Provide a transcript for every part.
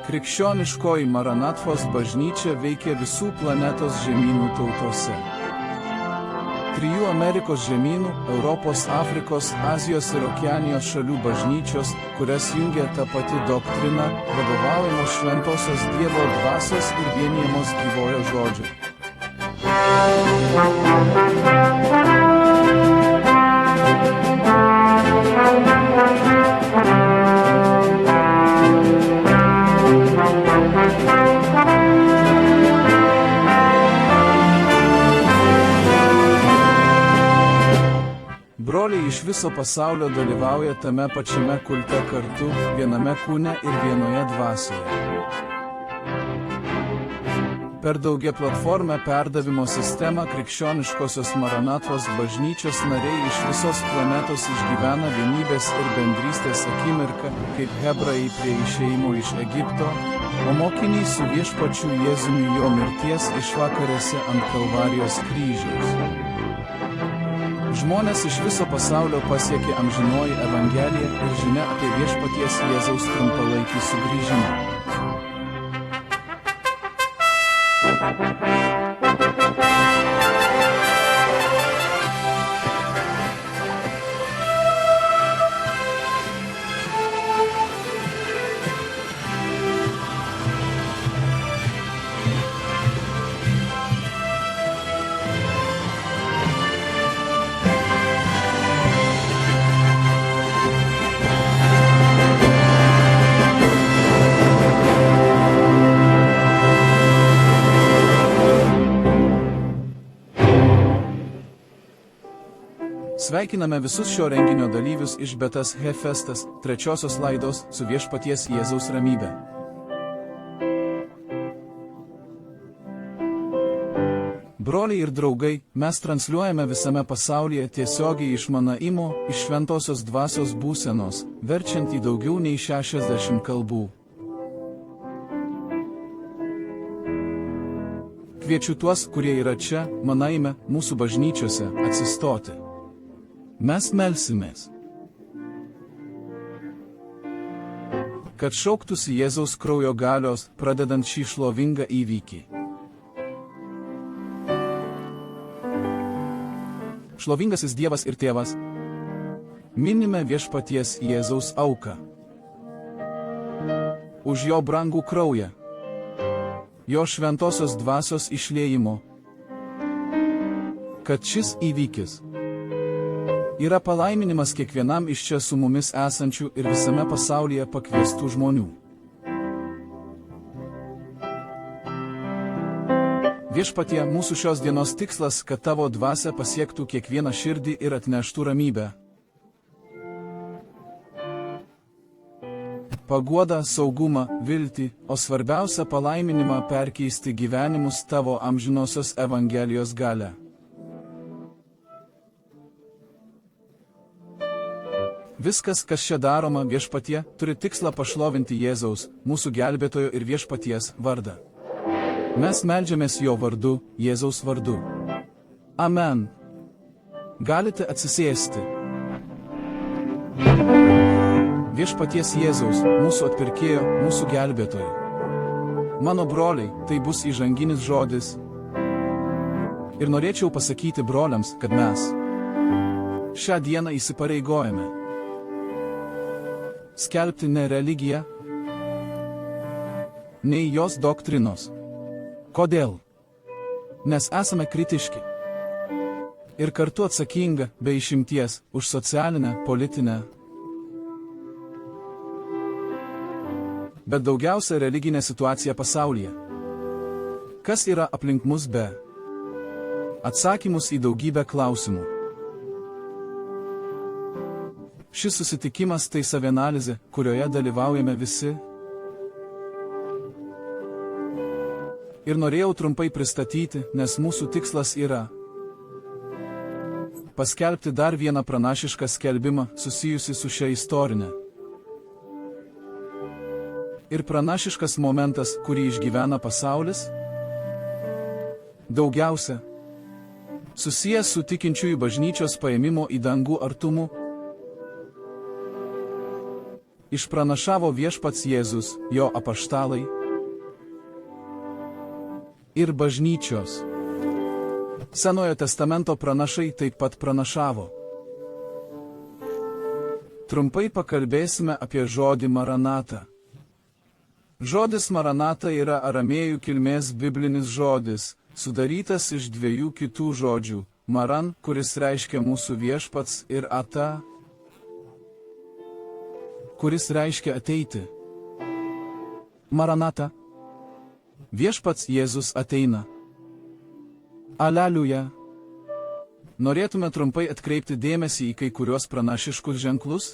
Krikščioniškoji Maranatvos bažnyčia veikia visų planetos žemynų tautose. 3 Amerikos žemynų – Europos, Afrikos, Azijos ir Okeanijos šalių bažnyčios, kurias jungia ta pati doktrina, vadovaujamos šventosios Dievo dvasios ir vienijamos gyvojo žodžio. Broliai iš viso pasaulio dalyvauja tame pačiame kulte kartu, viename kūne ir vienoje dvasioje. Per daugiaplatformę perdavimo sistemą krikščioniškosios Maranatvos bažnyčios nariai iš visos planetos išgyvena vienybės ir bendrystės akimirką, kaip hebrajai prie išėjimo iš Egipto, o mokiniai su viešpačiu Jėzumi jo mirties išvakarėse ant Kalvarijos kryžiaus. Žmonės iš viso pasaulio pasiekė amžinoji Evangelija ir žinia apie viešpaties Jėzaus trumpalaikį sugrįžimą. Sveikiname visus šio renginio dalyvius iš Betas Hefestas, 3 laidos su viešpaties Jėzaus ramybe. Broliai ir draugai, mes transliuojame visame pasaulyje tiesiogiai iš Manaimo, iš šventosios dvasios būsenos, verčiant į daugiau nei 60 kalbų. Kviečiu tuos, kurie yra čia, Manaime, mūsų bažnyčiose, atsistoti. Mes melsimės, kad šauktųsi Jėzaus kraujo galios, pradedant šį šlovingą įvykį. Šlovingasis Dievas ir Tėvas, minime viešpaties Jėzaus auką. Už jo brangų kraują, jo šventosios dvasios išliejimo, kad šis įvykis yra palaiminimas kiekvienam iš čia su mumis esančių ir visame pasaulyje pakviestų žmonių. Viešpatie, mūsų šios dienos tikslas, kad tavo dvasia pasiektų kiekvieną širdį ir atneštų ramybę. Paguodą, saugumą, viltį, o svarbiausia palaiminimą perkeisti gyvenimus tavo amžinosios Evangelijos galia. Viskas, kas čia daroma viešpatie, turi tikslą pašlovinti Jėzaus, mūsų gelbėtojo ir viešpaties vardą. Mes meldžiamės jo vardu, Jėzaus vardu. Amen. Galite atsisėsti. Viešpaties Jėzaus, mūsų atpirkėjo, mūsų gelbėtojo. Mano broliai, tai bus įžanginis žodis. Ir norėčiau pasakyti broliams, kad mes šią dieną įsipareigojame skelbti ne religiją, nei jos doktrinos. Kodėl? Nes esame kritiški ir kartu atsakinga, be išimties, už socialinę, politinę, bet daugiausia religinė situacija pasaulyje. Kas yra aplink mus be? Atsakymus į daugybę klausimų. Šis susitikimas tai savianalizė, kurioje dalyvaujame visi. Ir norėjau trumpai pristatyti, nes mūsų tikslas yra paskelbti dar vieną pranašišką skelbimą susijusi su šia istorinė. Ir pranašiškas momentas, kurį išgyvena pasaulis, daugiausia susijęs su tikinčiųjų bažnyčios paėmimo į dangų artumu. Išpranašavo viešpats Jėzus, jo apaštalai ir bažnyčios. Senojo testamento pranašai taip pat pranašavo. Trumpai pakalbėsime apie žodį maranatą. Žodis maranata yra aramėjų kilmės biblinis žodis, sudarytas iš dviejų kitų žodžių – maran, kuris reiškia mūsų viešpats, ir ata, kuris reiškia ateiti. Maranata. Viešpats Jėzus ateina. Aleliuja. Norėtume trumpai atkreipti dėmesį į kai kurios pranašiškus ženklus,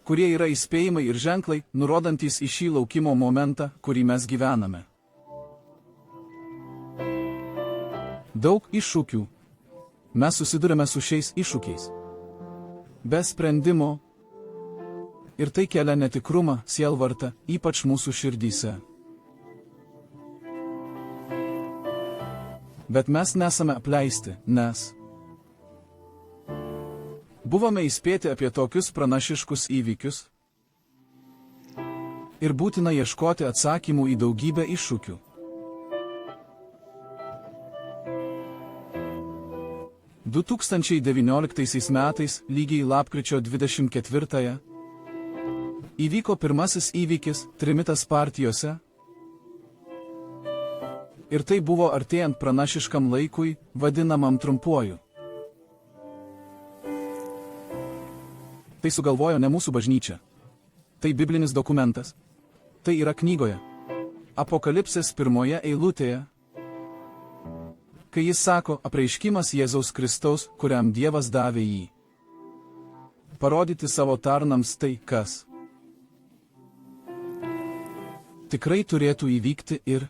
kurie yra įspėjimai ir ženklai, nurodantys į šį laukimo momentą, kurį mes gyvename. Daug iššūkių. Mes susidurime su šiais iššūkiais. Be sprendimo. Ir tai kelia netikrumą, sielvartą, ypač mūsų širdyse. Bet mes nesame apleisti, nes buvome įspėti apie tokius pranašiškus įvykius ir būtina ieškoti atsakymų į daugybę iššūkių. – 2019 metais, lygiai lapkričio 24-ąją, įvyko pirmasis įvykis trimitas partijose, ir tai buvo artėjant pranašiškam laikui, vadinamam trumpuoju. Tai sugalvojo ne mūsų bažnyčia. Tai biblinis dokumentas. Tai yra knygoje. Apokalipsės 1 eilutėje, kai jis sako apreiškimas Jėzaus Kristaus, kuriam Dievas davė jį. Parodyti savo tarnams tai, kas tikrai turėtų įvykti ir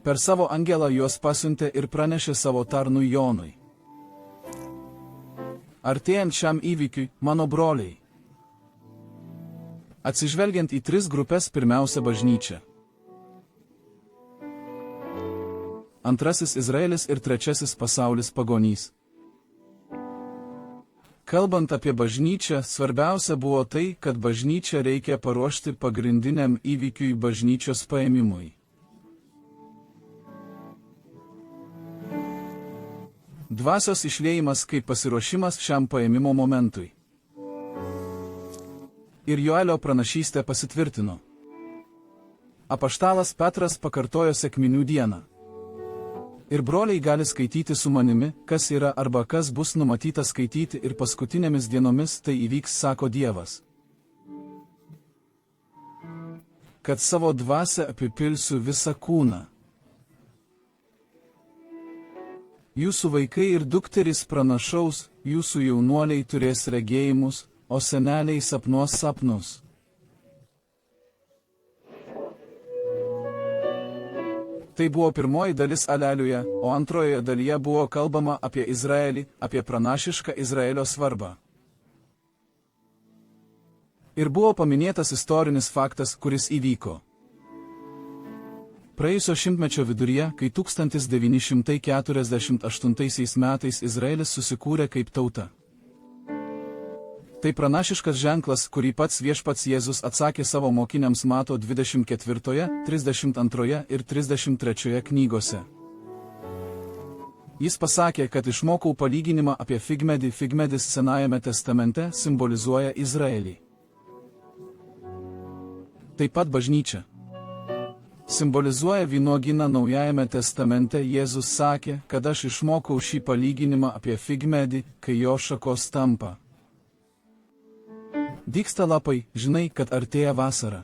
per savo angelą juos pasiuntė ir pranešė savo tarnui Jonui. Artėjant šiam įvykiui, mano broliai, atsižvelgiant į 3 grupės, pirmiausia bažnyčia. Antrasis Izraelis ir trečiasis pasaulis pagonys. Kalbant apie bažnyčią, svarbiausia buvo tai, kad bažnyčią reikia paruošti pagrindiniam įvykiui bažnyčios paėmimui. Dvasios išliejimas kaip pasiruošimas šiam paėmimo momentui. Ir Joelio pranašystė pasitvirtino. Apaštalas Petras pakartojo sekminių dieną. Ir broliai gali skaityti su manimi, kas yra arba kas bus numatyta skaityti, ir paskutinėmis dienomis tai įvyks, sako Dievas. Kad savo dvasią apipilsiu visą kūną. Jūsų vaikai ir dukterys pranašaus, jūsų jaunuoliai turės regėjimus, o seneliai sapnuos sapnus. Tai buvo pirmoji dalis aleliuje, o antrojoje dalyje buvo kalbama apie Izraelį, apie pranašišką Izraelio svarbą. Ir buvo paminėtas istorinis faktas, kuris įvyko. Praėjusio šimtmečio viduryje, kai 1948 metais Izraelis susikūrė kaip tauta. Tai pranašiškas ženklas, kurį pats viešpats Jėzus atsakė savo mokiniams Mato 24, 32 ir 33 knygose. Jis pasakė, kad išmokau palyginimą apie figmedį. Figmedis Senajame testamente simbolizuoja Izraelį. Taip pat bažnyčia simbolizuoja vynuogyną. Naujajame testamente Jėzus sakė, kad aš išmokau šį palyginimą apie figmedį, kai jo šakos tampa. Dygsta lapai, žinai, kad artėja vasara.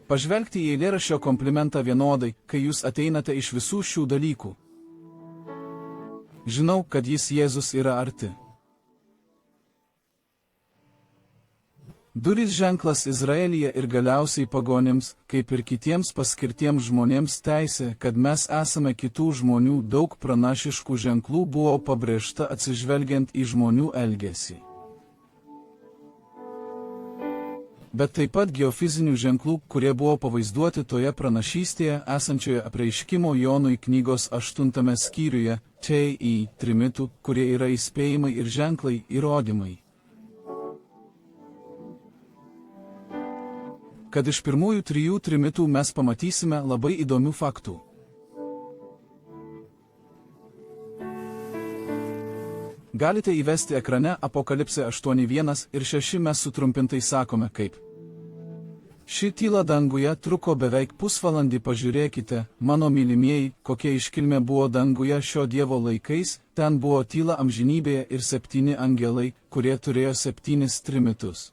Pažvelgti į eilėraščio komplimentą vienodai, kai jūs ateinate iš visų šių dalykų. Žinau, kad jis Jėzus yra arti. Durys ženklas Izraelyje ir galiausiai pagonims, kaip ir kitiems paskirtiems žmonėms teisė, kad mes esame kitų žmonių daug pranašiškų ženklų buvo pabrėžta atsižvelgiant į žmonių elgesį. Bet taip pat geofizinių ženklų, kurie buvo pavaizduoti toje pranašystėje esančioje Apreiškimo Jonui knygos 8 skyriuje, į trimitų, kurie yra įspėjimai ir ženklai, įrodymai. Kad iš pirmųjų 3 trimitų mes pamatysime labai įdomių faktų. Galite įvesti ekrane Apokalipsė 8:1 ir 6 mes sutrumpintai sakome kaip. Ši tyla danguje truko beveik pusvalandį, pažiūrėkite, mano mylimieji, kokia iškilmė buvo danguje šio Dievo laikais, ten buvo tyla amžinybėje ir 7 angelai, kurie turėjo 7 trimitus.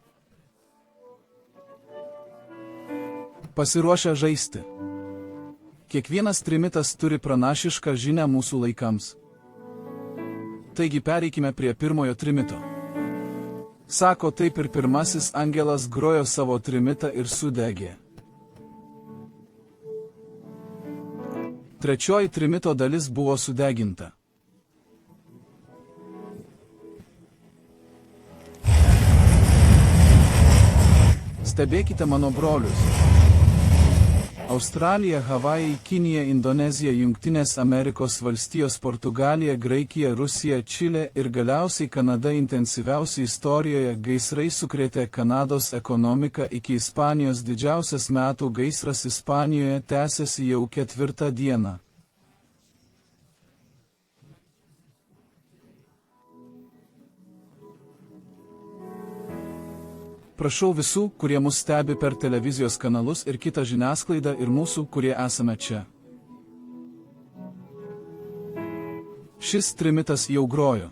Pasiruošę žaisti. Kiekvienas trimitas turi pranašišką žinią mūsų laikams. Taigi pereikime prie pirmojo trimito. Sako, taip ir pirmasis angelas grojo savo trimitą ir sudegė. Trečioji trimito dalis buvo sudeginta. Stebėkite mano brolius. Australija, Havajai, Kinija, Indonezija, Jungtinės Amerikos valstijos, Portugalija, Graikija, Rusija, Čilė ir galiausiai Kanada. Intensyviausiai istorijoje gaisrai sukrėtė Kanados ekonomiką iki Ispanijos. Didžiausias metų gaisras Ispanijoje tęsiasi jau 4 dieną. Prašau visų, kurie mus stebi per televizijos kanalus ir kitą žiniasklaidą, ir mūsų, kurie esame čia. Šis trimitas jau grojo.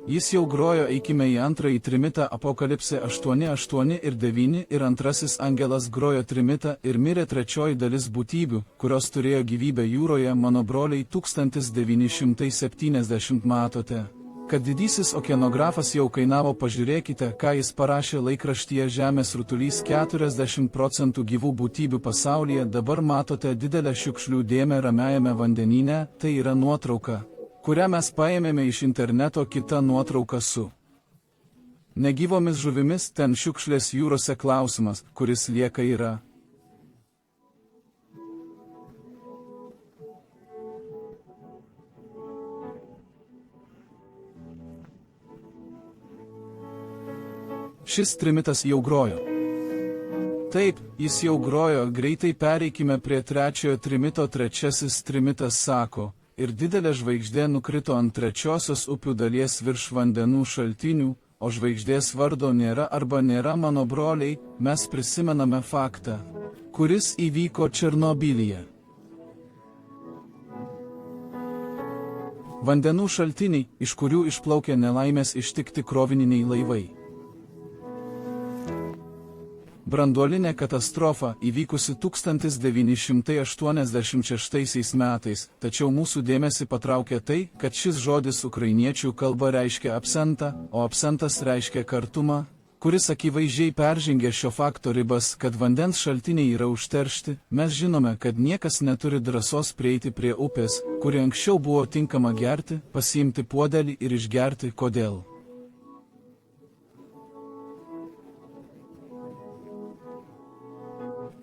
Jis jau grojo, eikime į antrąjį trimitą. Apokalipsė 8:8 ir 9 ir antrasis angelas grojo trimitą ir mirė trečioji dalis būtybių, kurios turėjo gyvybę jūroje. Mano broliai, 1970 matote, kad didysis okeanografas jau kainavo. Pažiūrėkite, ką jis parašė laikraštyje Žemės rutulys. 40% gyvų būtybių pasaulyje. Dabar matote didelę šiukšlių dėmę Ramiajame vandenyne. Tai yra nuotrauka, kurią mes paėmėme iš interneto. Kita nuotrauka su negyvomis žuvimis. Ten šiukšlės jūrose. Klausimas, kuris lieka, yra: šis trimitas jau grojo. Taip, jis jau grojo. Greitai pereikime prie trečiojo trimito. Trečiasis trimitas sako: ir didelė žvaigždė nukrito ant trečiosios upių dalies virš vandenų šaltinių, o žvaigždės vardo nėra arba nėra. Mano broliai, mes prisimename faktą, kuris įvyko Černobylyje. Vandenų šaltiniai, iš kurių išplaukė nelaimės ištikti krovininiai laivai. Branduolinė katastrofa įvykusi 1986 metais, tačiau mūsų dėmesį patraukė tai, kad šis žodis ukrainiečių kalba reiškia absentą, o absentas reiškia kartumą, kuris akivaizdžiai peržengė šio fakto ribas. Kad vandens šaltiniai yra užteršti, mes žinome, kad niekas neturi drąsos prieiti prie upės, kuri anksčiau buvo tinkama gerti, pasiimti puodelį ir išgerti. Kodėl?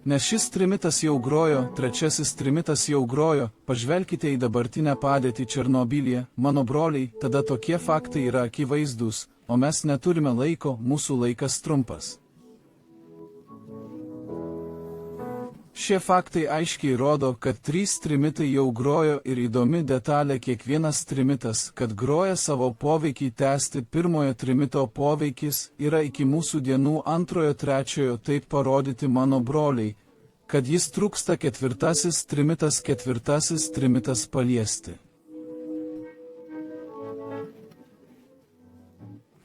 Nes šis trimitas jau grojo. Trečiasis trimitas jau grojo. Pažvelkite į dabartinę padėtį Černobylyje, mano broliai, tada tokie faktai yra akivaizdūs, o mes neturime laiko, mūsų laikas trumpas. Šie faktai aiškiai rodo, kad 3 trimitai jau grojo ir įdomi detalė: kiekvienas trimitas, kad groja savo poveikį tęsti. Pirmojo trimito poveikis yra iki mūsų dienų. Antrojo, trečiojo taip parodyti, mano broliai, kad jis trūksta. Ketvirtasis trimitas paliesti.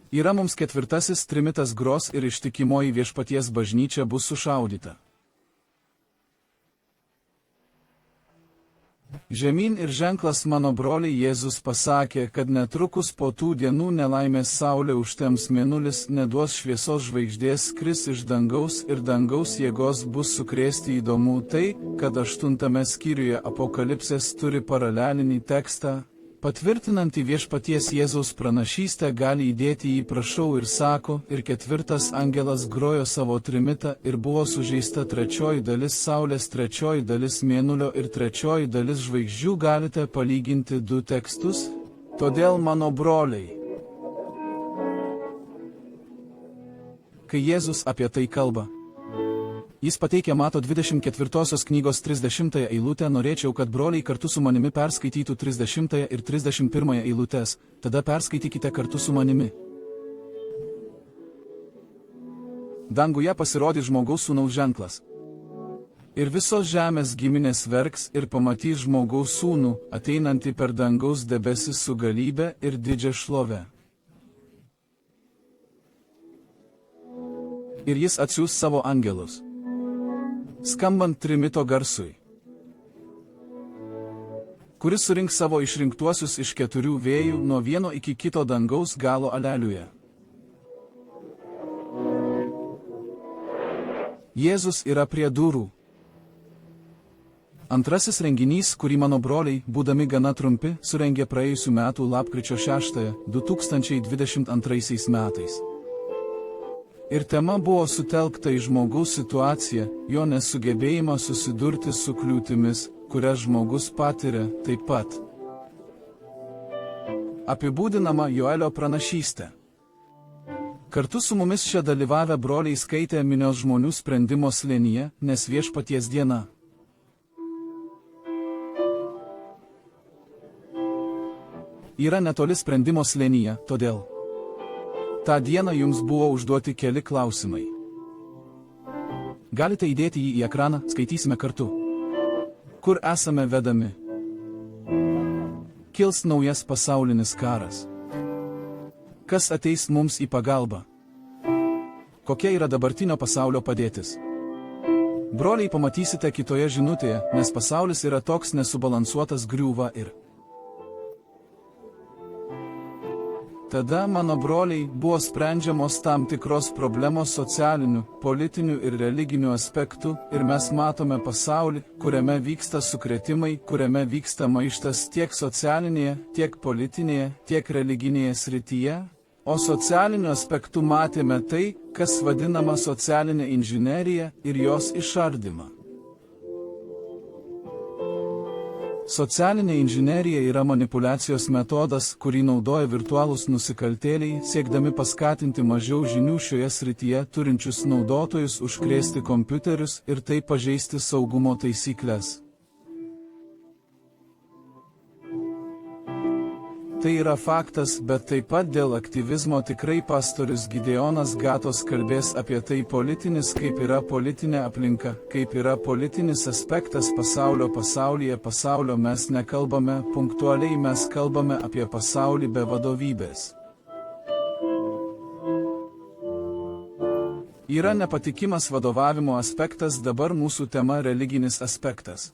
Yra mums ketvirtasis trimitas gros ir ištikimoji viešpaties bažnyčia bus sušaudyta. Žemyn ir ženklas mano broliai, Jėzus pasakė, kad netrukus po tų dienų nelaimės saulė užtems, mėnulis neduos šviesos, žvaigždės kris iš dangaus ir dangaus jėgos bus sukrėsti. Įdomu tai, kad 8 skyriuje Apokalipsės turi paralelinį tekstą, patvirtinantį viešpaties Jėzaus pranašystę, gali įdėti jį prašau ir sako, ir 4 angelas grojo savo trimitą ir buvo sužeista 3 dalis saulės, 3 dalis mėnulio ir 3 dalis žvaigždžių. Galite palyginti 2 tekstus? Todėl, mano broliai, kai Jėzus apie tai kalba, jis pateikia Mato 24 knygos 30 eilutę. Norėčiau, kad broliai kartu su manimi perskaitytų 30 ir 31 eilutes, tada perskaitykite kartu su manimi. Danguje pasirodys žmogaus sūnaus ženklas. Ir visos žemės giminės verks ir pamatys žmogaus sūnų, ateinantį per dangaus debesis su galybe ir didžia šlove. Ir jis atsiųs savo angelus, skambant trimito garsui, kuris surinks savo išrinktuosius iš 4 vėjų nuo vieno iki kito dangaus galo. Aleliuja. Jėzus yra prie durų. Antrasis renginys, kurį mano broliai, būdami gana trumpi, surengė praėjusių metų lapkričio 6, 2022 metais. Ir tema buvo sutelkta į žmogaus situaciją, jo nesugebėjimą susidurti su kliūtimis, kurias žmogus patiria. Taip pat apibūdinama Joelio pranašystė. Kartu su mumis čia dalyvavę broliai skaitė minios žmonių sprendimo slėnyje, nes viešpaties diena yra netoli sprendimo slėnyje, todėl tą dieną jums buvo užduoti keli klausimai. Galite įdėti jį į ekraną, skaitysime kartu. Kur esame vedami? Kils naujas pasaulinis karas. Kas ateis mums į pagalbą? Kokia yra dabartinio pasaulio padėtis? Broliai, pamatysite kitoje žinutėje, nes pasaulis yra toks nesubalansuotas, griūva ir tada, mano broliai, buvo sprendžiamos tam tikros problemos socialinių, politinių ir religinių aspektų, ir mes matome pasaulį, kuriame vyksta sukrėtimai, kuriame vyksta maištas tiek socialinėje, tiek politinėje, tiek religinėje srityje. O socialiniu aspektu matėme tai, kas vadinama socialinė inžinerija ir jos išardymą. Socialinė inžinerija yra manipuliacijos metodas, kurį naudoja virtualūs nusikaltėliai, siekdami paskatinti mažiau žinių šioje srityje turinčius naudotojus užkrėsti kompiuterius ir taip pažeisti saugumo taisyklės. Tai yra faktas, bet taip pat dėl aktyvizmo tikrai pastorius Gideonas Gatos kalbės apie tai. Politinis, kaip yra politinė aplinka, kaip yra politinis aspektas pasaulyje. Pasaulio mes nekalbame, punktualiai mes kalbame apie pasaulį be vadovybės. Yra nepatikimas vadovavimo aspektas, dabar mūsų tema religinis aspektas.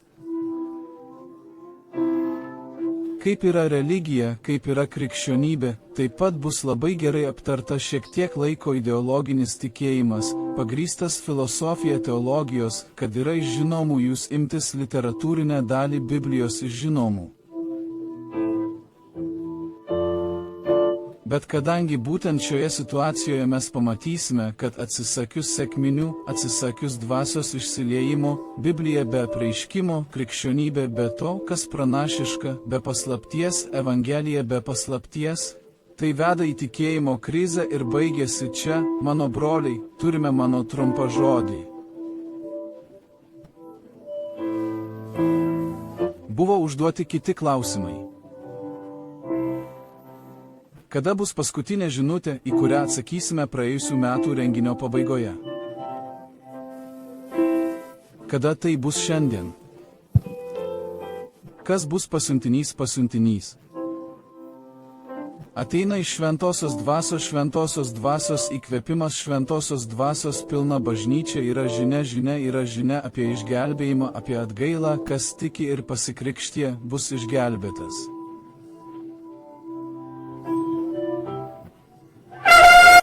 Kaip yra religija, kaip yra krikščionybė, taip pat bus labai gerai aptarta šiek tiek laiko ideologinis tikėjimas, pagrįstas filosofija teologijos, kad yra iš žinomų jūs imtis literatūrinę dalį Biblijos iš žinomų. Bet kadangi būtent šioje situacijoje mes pamatysime, kad atsisakius sekminių, atsisakius dvasios išsiliejimo, Biblija be apreiškimo, krikščionybė be to, kas pranašiška, be paslapties, Evangelija be paslapties, tai veda į tikėjimo krizę ir baigėsi čia, mano broliai, turime mano trumpą žodį. Buvo užduoti kiti klausimai. Kada bus paskutinė žinutė, į kurią atsakysime praėjusių metų renginio pabaigoje? Kada tai bus šiandien? Kas bus pasiuntinys? Ateina iš šventosios dvasios įkvėpimas, šventosios dvasios pilna bažnyčia yra žinia apie išgelbėjimą, apie atgailą, kas tiki ir pasikrikštija, bus išgelbėtas.